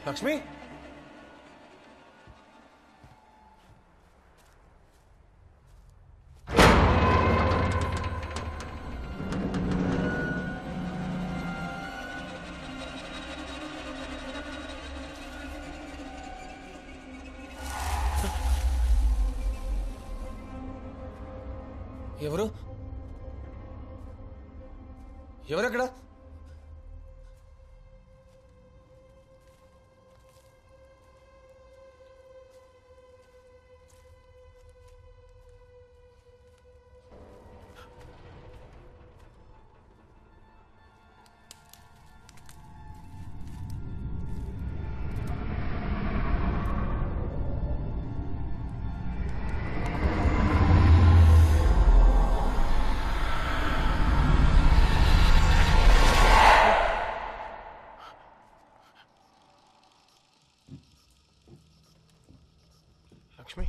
లక్ష్మి ఎవరు ఎవరక్కడ? లక్ష్మి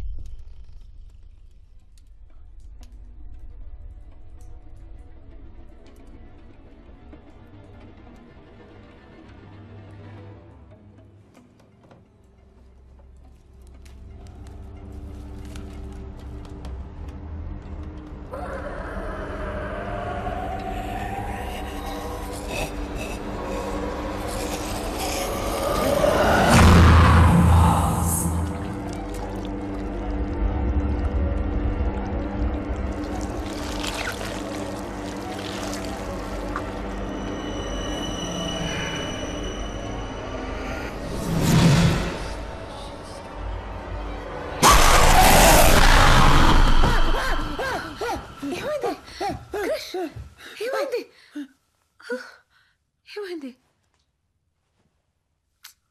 ఏమైంది?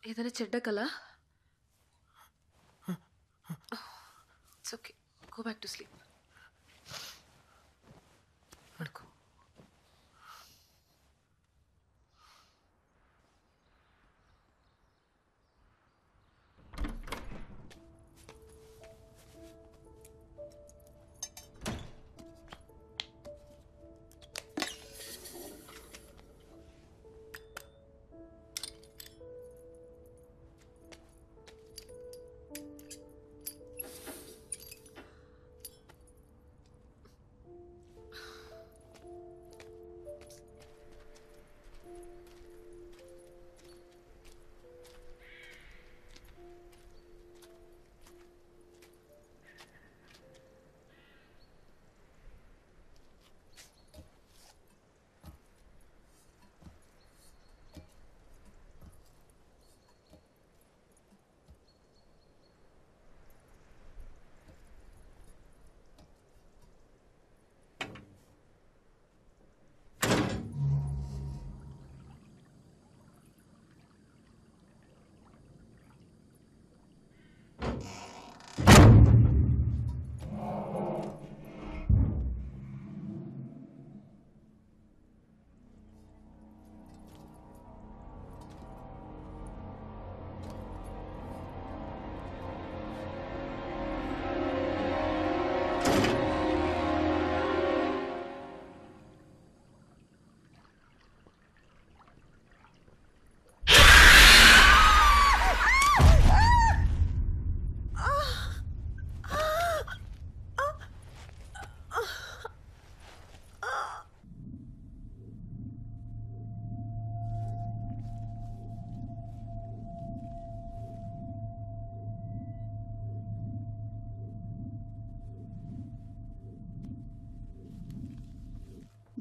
ఏదైనా చెడ్డ కల? It's okay, go back to sleep. పడుకో.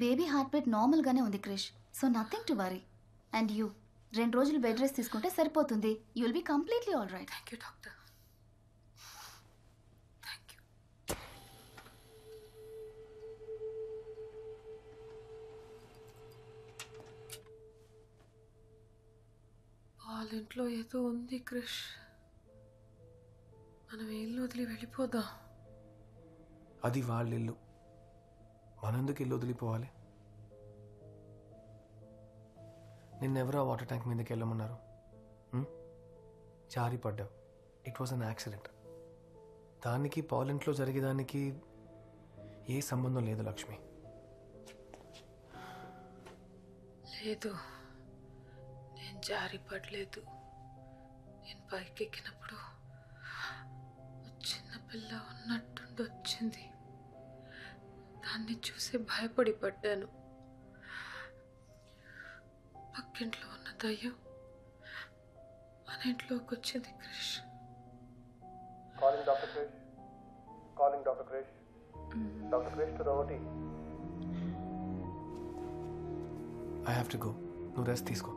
బేబీ హార్ట్ బీట్ నార్మల్గానే ఉంది Krish, so nothing to worry. And you 2 రోజులు బెడ్ రెస్ట్ తీసుకుంటే సరిపోతుంది. You will be completely all right. Thank you doctor, thank you. వాళ్ళ ఇంట్లో ఏదో ఉంది క్రిష్, మనం ఇల్లు వదిలి వెళ్ళిపోదాం. అది వాళ్ళ ఇల్లు, మనందుకు ఇల్లు వదిలిపోవాలి? నిన్నెవరో వాటర్ ట్యాంక్ మీదకి వెళ్ళమన్నారు, జారి పడ్డావు. It was an accident. దానికి పాలెంట్లో జరిగేదానికి ఏ సంబంధం లేదు లక్ష్మి. లేదు, నేను జారి పడలేదు. పైకి ఎక్కినప్పుడు చిన్నపిల్ల ఉన్నట్టుండి వచ్చింది. దాన్ని చూసి భయపడి పడ్డాను. పక్కింట్లో ఉన్న దయ్యం మన ఇంట్లోకి వచ్చింది. Krish, calling doctor Krish, calling doctor Krish, doctor Krish to the OT. I have to go. నువ్వు రెస్ట్ తీసుకో.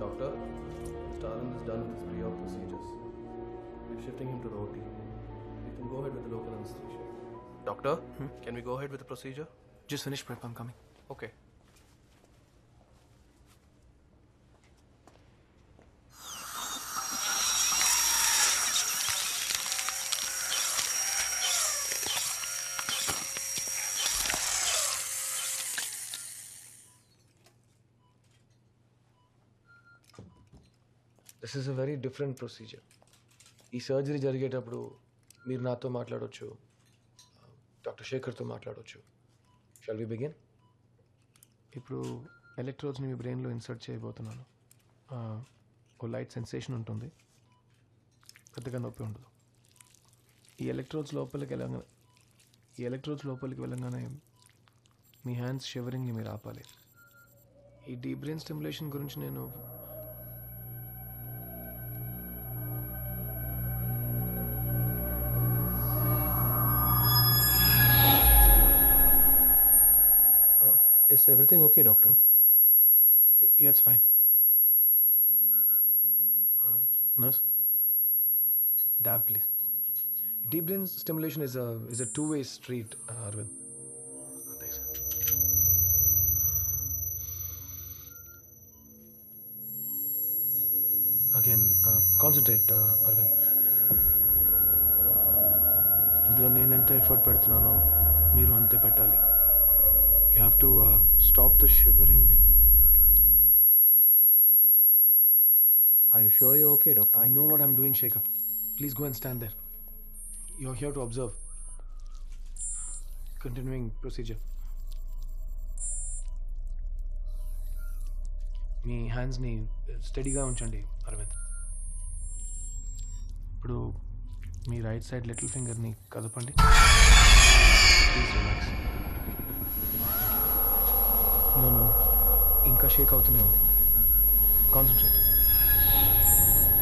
Doctor, Stalin is done with his pre-op procedures. We're shifting him to the OT. We can go ahead with the local anesthesia. Doctor, can we go ahead with the procedure? Just finish prep, I'm coming. Okay. This is a very different procedure. ఈ surgery జరిగేటప్పుడు మీరు నాతో మాట్లాడవచ్చు, doctor శేఖర్తో మాట్లాడవచ్చు. Shall we begin? ఇప్పుడు ఎలక్ట్రోడ్స్ని మీ బ్రెయిన్లో ఇన్సర్ట్ చేయబోతున్నాను. ఓ లైట్ సెన్సేషన్ ఉంటుంది, పెద్దగా నొప్పి ఉండదు. ఈ ఎలక్ట్రోడ్స్ లోపలికి వెళ్ళగానే మీ హ్యాండ్స్ షివరింగ్ని మీరు ఆపాలి. ఈ డీప్ బ్రెయిన్ స్టిమ్యులేషన్ గురించి నేను Is everything okay, doctor? Yeah, it's fine. Nurse, dab, please. Deep brain stimulation is a two-way street, Arvind. Thanks. Again, concentrate, Arvind. ఇందులో నేను ఎంత ఎఫర్ట్ పెడుతున్నానో మీరు అంతే పెట్టాలి. You have to stop the shivering. Are you sure you're okay, doctor? I know what I'm doing, Shekhar. Please go and stand there. You're here to observe. Continuing procedure. మీ హ్యాండ్స్ని స్టడీగా ఉంచండి, అరవింద్. ఇప్పుడు మీ రైట్ సైడ్ లిటిల్ ఫింగర్ని కదపండి. Please relax. No, ఇంకా shake అవుతూనే ఉంది. Concentrate.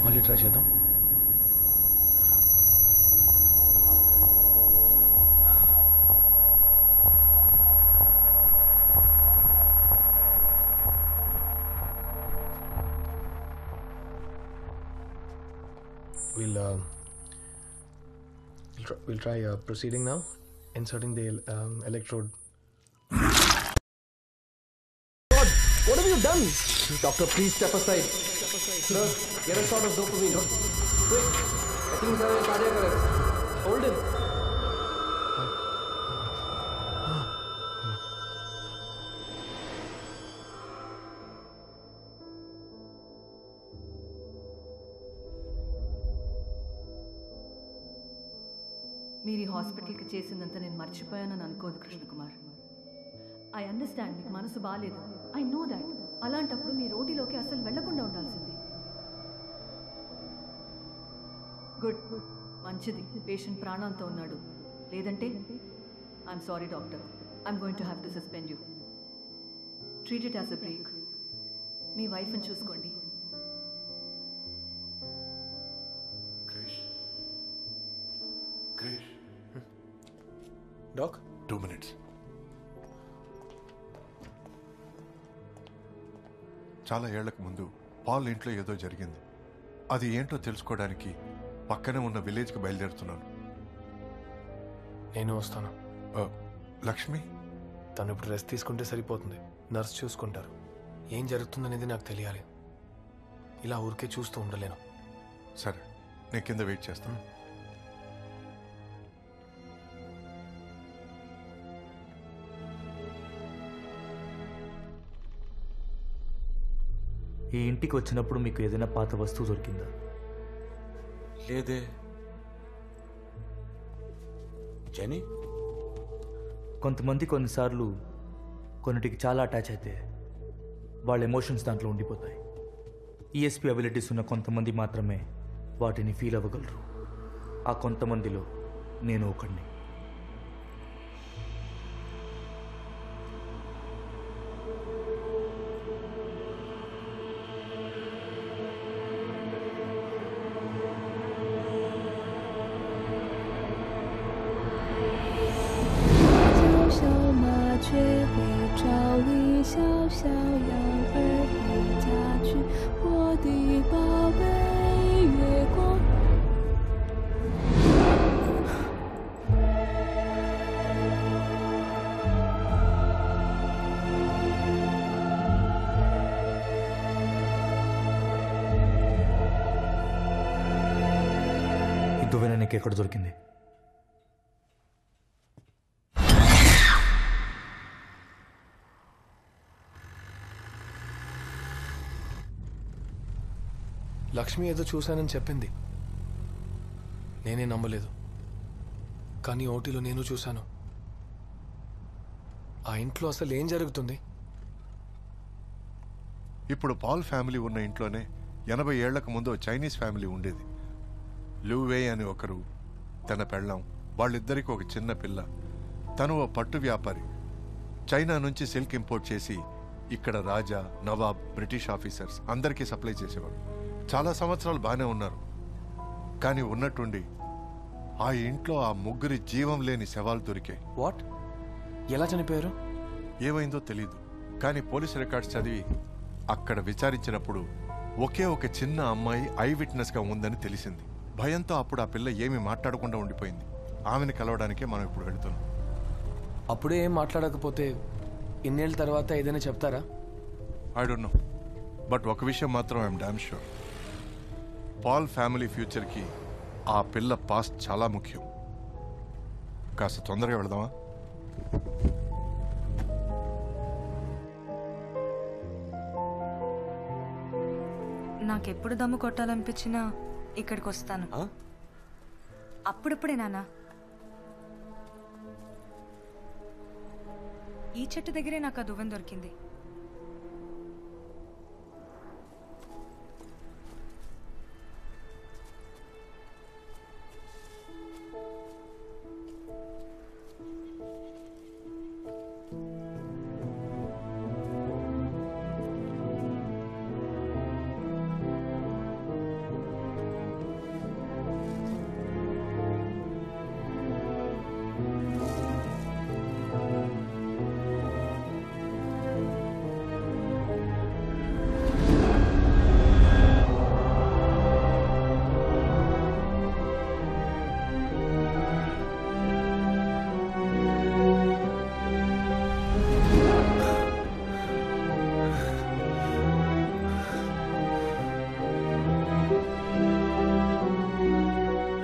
మళ్ళీ ట్రై చేద్దాం. We'll try proceeding now, inserting the electrode. What have you done? Doctor, please step aside. Sir, get a shot of dopamine. Quick. I think he's having a cardiac arrest. Hold him. మీరు ఈ హాస్పిటల్కి చేసిందంతా నేను మర్చిపోయానని అనుకోదు Krishna Kumar. I understand, మీకు మనసు బాగాలేదు. I know that. అలాంటప్పుడు మీ రోటీలోకి అసలు వెళ్లకుండా ఉండాల్సింది. గుడ్, మంచిది. పేషెంట్ ప్రాణాలతో ఉన్నాడు. లేదంటే I'm sorry doctor, I'm going to have to suspend you. Treat it as a break. మీ వైఫ్ని చూసుకోండి. Krish. Doc? 2 minutes. చాలా ఏళ్లకు ముందు పాల్ ఇంట్లో ఏదో జరిగింది. అది ఏంటో తెలుసుకోవడానికి పక్కనే ఉన్న విలేజ్కి బయలుదేరుతున్నాను. నేను వస్తాను. లక్ష్మి? తను ఇప్పుడు రెస్ట్ తీసుకుంటే సరిపోతుంది. నర్స్ చూసుకుంటారు. ఏం జరుగుతుందనేది నాకు తెలియాలి. ఇలా ఊరికే చూస్తూ ఉండలేను. సరే, నేను కింద వెయిట్ చేస్తాను. ఈ ఇంటికి వచ్చినప్పుడు మీకు ఏదైనా పాత వస్తువు దొరికిందా? లేదే. జెనీ, కొంతమంది కొన్నిసార్లు కొన్నిటికి చాలా అటాచ్ అయితే వాళ్ళ ఎమోషన్స్ దాంట్లో ఉండిపోతాయి. ఈఎస్పీ అబిలిటీస్ ఉన్న కొంతమంది మాత్రమే వాటిని ఫీల్ అవ్వగలరు. ఆ కొంతమందిలో నేను ఒకడిని. ఈ దువ్వెన నీకు ఎక్కడ దొరికింది? లక్ష్మి ఏదో చూశానని చెప్పింది. నేనే నమ్మలేదు. కానీ ఓటీలో నేను చూశాను. ఆ ఇంట్లో అసలు ఏం జరుగుతుంది? ఇప్పుడు పాల్ ఫ్యామిలీ ఉన్న ఇంట్లోనే 80 ఏళ్లకు ముందు చైనీస్ ఫ్యామిలీ ఉండేది. లూవే అని ఒకరు, తన పెళ్ళాం, వాళ్ళిద్దరికి ఒక చిన్న పిల్ల. తను ఓ పట్టు వ్యాపారి. చైనా నుంచి సిల్క్ ఇంపోర్ట్ చేసి ఇక్కడ రాజా, నవాబ్, బ్రిటిష్ ఆఫీసర్స్ అందరికీ సప్లై చేసేవాడు. చాలా సంవత్సరాలు బాగానే ఉన్నారు. కానీ ఉన్నట్టుండి ఆ ఇంట్లో ఆ ముగ్గురి జీవం లేని శవాలు దొరికాయి. వాట్? ఎలా చనిపోయారు? ఏమైందో తెలీదు. కానీ పోలీస్ రికార్డ్స్ చదివి అక్కడ విచారించినప్పుడు ఒకే ఒక చిన్న అమ్మాయి ఐ విట్నెస్గా ఉందని తెలిసింది. భయంతో అప్పుడు ఆ పిల్ల ఏమీ మాట్లాడకుండా ఉండిపోయింది. ఆమెను కలవడానికే మనం ఇప్పుడు వెళుతున్నాం. అప్పుడే ఏం మాట్లాడకపోతే ఇన్నేళ్ళ తర్వాత ఏదైనా చెప్తారా? I don't know. బట్ ఒక విషయం మాత్రం I'm damn sure. Paul family ఫ్యూచర్కి ఆ పిల్ల పాస్ట్ చాలా ముఖ్యం. కాస్త తొందరగా వెళదామా? నాకెప్పుడు దమ్ము కొట్టాలనిపించినా ఇక్కడికి వస్తాను. అప్పుడప్పుడే నాన్న. ఈ చెట్టు దగ్గరే నాకు ఆ దువ్వెన దొరికింది.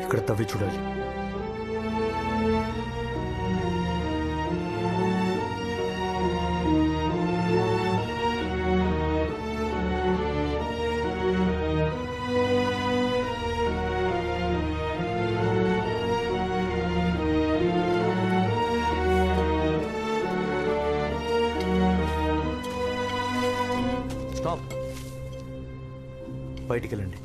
ఇక్కడ తవ్వి చూడాలి. స్టాప్. బయటికి వెళ్ళండి.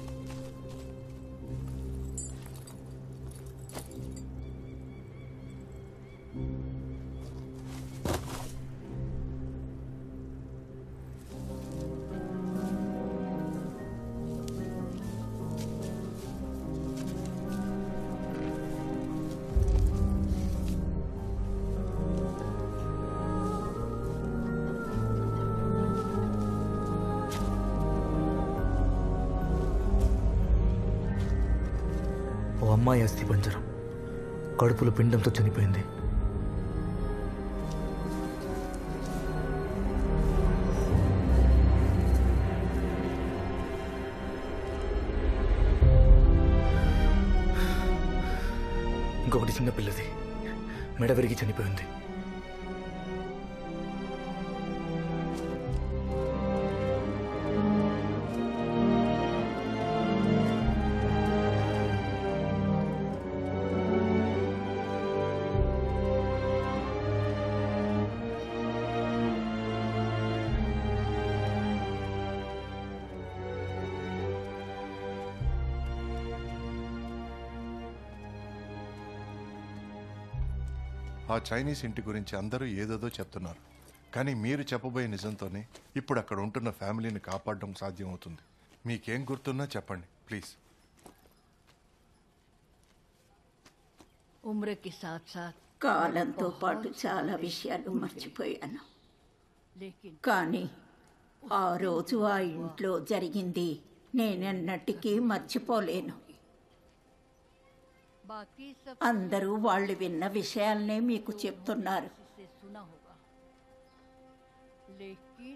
ఓ అమ్మాయి అస్థి పంజరం కడుపులో పిండంతో చనిపోయింది. ఇంకొకటి చిన్న పిల్లది మెడ విరిగి చనిపోయింది. ఆ చైనీస్ ఇంటి గురించి అందరూ ఏదేదో చెప్తున్నారు. కానీ మీరు చెప్పబోయే నిజంతోనే ఇప్పుడు అక్కడ ఉంటున్న ఫ్యామిలీని కాపాడడం సాధ్యమవుతుంది. మీకేం గుర్తున్నా చెప్పండి ప్లీజ్. ఉమ్రకి సాత్ సాత్ కాలంతో పాటు చాలా విషయాలు మర్చిపోయాను, కానీ ఆ రోజు ఆ ఇంట్లో జరిగింది నేనెన్నటికీ మర్చిపోలేను. అందరూ వాళ్ళు విన్న విషయాలనే మీకు చెప్తున్నారు,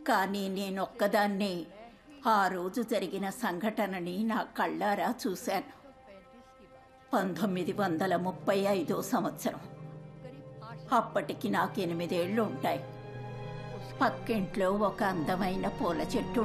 కానీ నేనొక్కదాన్నే ఆ రోజు జరిగిన సంఘటనని నా కళ్ళారా చూశాను. 1935 సంవత్సరం. అప్పటికి నాకు 8 ఏళ్ళు ఉంటాయి. పక్కింట్లో ఒక అందమైన పూల చెట్టు